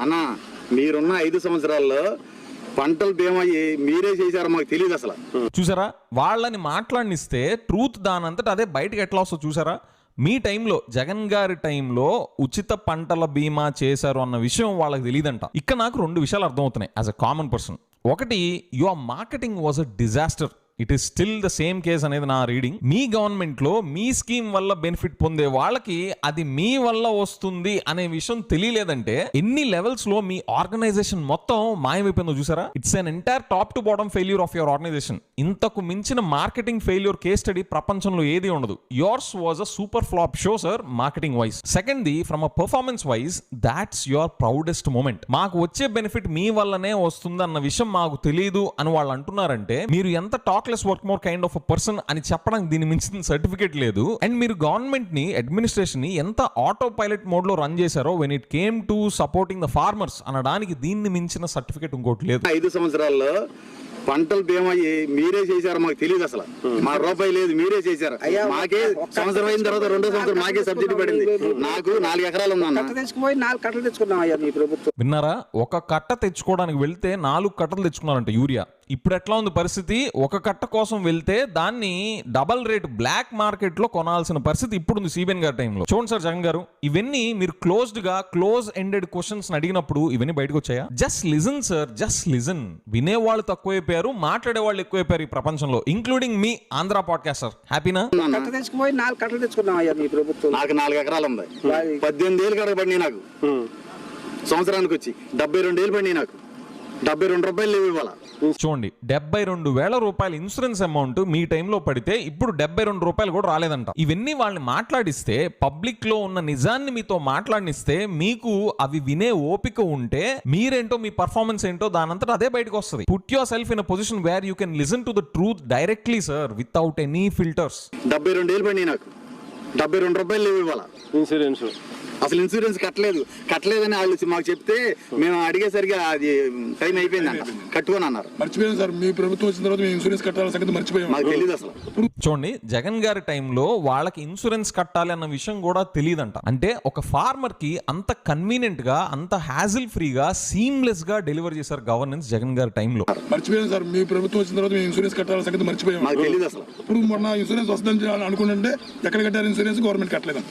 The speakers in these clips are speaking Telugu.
అన్నా మీరున్న 5 సంవత్సరాల్లో పంటల బీమా మీరే చేశారో మాకు తెలియదు అసలు. చూసారా, వాళ్ళని మాట్లాడినిస్తే ట్రూత్ దానంతట అదే బయటకు ఎట్లా వస్తుందో చూసారా. మీ టైంలో, జగన్ గారి టైంలో ఉచిత పంటల బీమా చేశారు అన్న విషయం వాళ్ళకి తెలియదంట. ఇక్కడ నాకు 2 విషయాలు అర్థమవుతున్నాయి యాజ్ అ కామన్ పర్సన్. ఒకటి, your marketing was a disaster. It is still the same case అనేది నా రీడింగ్. మీ గవర్నమెంట్ లో మీ స్కీమ్ వల్ల బెనిఫిట్ పొందే వాళ్ళకి అది మీ వల్ల వస్తుంది అనే విషయం తెలియలేదంటే ఎన్ని లెవెల్స్ లో మీ ఆర్గనైజేషన్ మొత్తం మాయమైపోయిందో చూసారా. It's an entire top to bottom failure of your organisation. ఇంతకు మించిన మార్కెటింగ్ ఫెయిల్యూర్ కేస్ స్టడీ ప్రపంచంలో ఏది ఉండదు. Yours was a super flop show sir, marketing wise. Second the, from a performance wise, that's your proudest moment. మాకు వచ్చే బెనిఫిట్ మీ వల్లనే వస్తుంది అన్న విషయం మాకు తెలియదు అని వాళ్ళు అంటున్నారంటే మీరు ఎంత talk work more kind of a person అని చెప్పడానికి దీని మించిన సర్టిఫికేట్ లేదు. అండ్ మీరు గవర్నమెంట్ ని, అడ్మినిస్ట్రేషన్ ని ఎంత ఆటో పైలట్ మోడ్ లో రన్ చేశారో when it came to supporting the farmers అనడానికి దీన్ని మించిన సర్టిఫికేట్ ఇంకోటి లేదు. 5 సంవత్సరాల్లో పంటల బీమా మీరే చేశారో మాకు తెలియదు అసలు. మా రూపాయి లేదు, మీరే చేశారు. మాకే సంవత్సరం అయిన తర్వాత 2వ సంవత్సరం మాకే సబ్సిడీ పడింది. నాకు 4 ఎకరాలు ఉందన్న. 4 కట్టలు తెచ్చుకున్నాం అయ్యా మీ ప్రభుత్వం. విన్నారా, ఒక కట్ట తెచ్చుకోవడానికి వెళ్తే 4 కట్టలు తెచ్చుకున్నారంట యూరియా. ఇప్పుడు ఎట్లా ఉంది పరిస్థితి? ఒక కట్ట కోసం వెళ్తే దాన్ని డబల్ రేట్ బ్లాక్ మార్కెట్ లో కొనాల్సిన పరిస్థితి ఇప్పుడు ఉంది సిబిఎన్ గారి టైంలో. చూడండి సార్ జగన్ గారు, ఇవన్నీ మీరు క్లోజ్ ఎండెడ్ క్వశ్చన్స్ అడిగినప్పుడు ఇవన్నీ బయటకు వచ్చాయా? Just listen sir, just listen. వినేవాళ్ళు తక్కువైపోయారు, మాట్లాడే వాళ్ళు ఎక్కువైపోయారు ఈ ప్రపంచంలో, ఇంక్లూడింగ్ మీ ఆంధ్ర పాడ్కాస్టర్. హ్యాపీనా? కట్ట తెచ్చుకుపోయి 4 కట్టలు తెచ్చుకున్నాం అయ్యా మీ ప్రభుత్వం. నాకు 4 ఎకరాలు ఉంది. 18 ఏళ్ళు కడగబడి నాకు సంవత్సరానికి వచ్చి 72 ఏళ్ళు పడి నాకు 72 రూపాయలు లేవు ఇవ్వాల. చూడండి, 72,000 రూపాయలు ఇన్సూరెన్స్ అమౌంట్ మీ టైంలో పడితే ఇప్పుడు 72 రూపాయలు కూడా రాలేదంట. ఇవన్నీ వాళ్ళని మాట్లాడిస్తే, పబ్లిక్ లో ఉన్న నిజాన్ని మీతో మాట్లాడిస్తే, మీకు అవి వినే ఓపిక ఉంటే మీరేంటో, మీ పర్ఫార్మెన్స్ ఏంటో దానంతట అదే బయటకు వస్తుంది. Put your self in a position where you can listen to the truth directly sir, without any filters. 72 ఏళ్ళు పడి నాకు 72 రూపాయలు లేవు ఇవ్వాల. ఇన్సూరెన్స్ అసలు ఇన్సూరెన్స్ కట్టలేదని వాళ్ళు మాకు చెప్తే మేము అడిగేసరికి అది టైం అయిపోయింది అంట, కట్టుకొని అన్నారు. మర్చిపోయాం సార్, మీ ప్రభుత్వం వచ్చిన తర్వాత ఇన్సూరెన్స్ కట్టాలి సంగతి మర్చిపోయాం. మాకు తెలియదు అసలు. చూడండి, జగన్ గారి టైంలో వాళ్ళకి ఇన్సూరెన్స్ కట్టాలి అన్న విషయం కూడా తెలియదంట. అంటే ఒక ఫార్మర్ కి అంత కన్వీనియంట్ గా, అంత హ్యాజిల్ ఫ్రీగా, సీమ్లెస్ గా డెలివర్ చేశారు గవర్నెన్స్ జగన్ గారి టైంలో. మర్చిపోయాం సార్, మీ ప్రభుత్వం వచ్చిన తర్వాత ఇన్సూరెన్స్ కట్టాలి సంగతి మర్చిపోయాం. మాకు తెలియదు అసలు. ఇప్పుడు మొన్న ఇన్సూరెన్స్ వస్తుందని అనుకుంటుంటే ఎక్కడ కట్టారు ఇన్సూరెన్స్? గవర్నమెంట్ కట్టలేదు.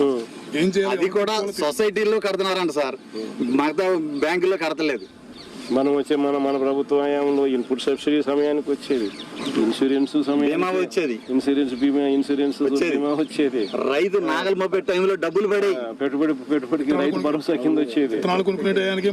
ఏం చేయాలి? అది కూడా సొసైటీలో కడుతున్నారంట సార్, మిగతా బ్యాంకుల్లో కడతలేదు. మన ప్రభుత్వ హయాంలో ఇన్పుట్ సబ్సిడీ సమయానికి వచ్చేది, ఇన్సూరెన్స్ బీమా వచ్చేది, ఇన్సూరెన్స్ బీమా వచ్చేది. రైతు నాగల్ మోపే టైంలో డబ్బులు పడే పెట్టుబడికి రైతు భరోసా కింద వచ్చేది. కొనుక్కునే టయానికి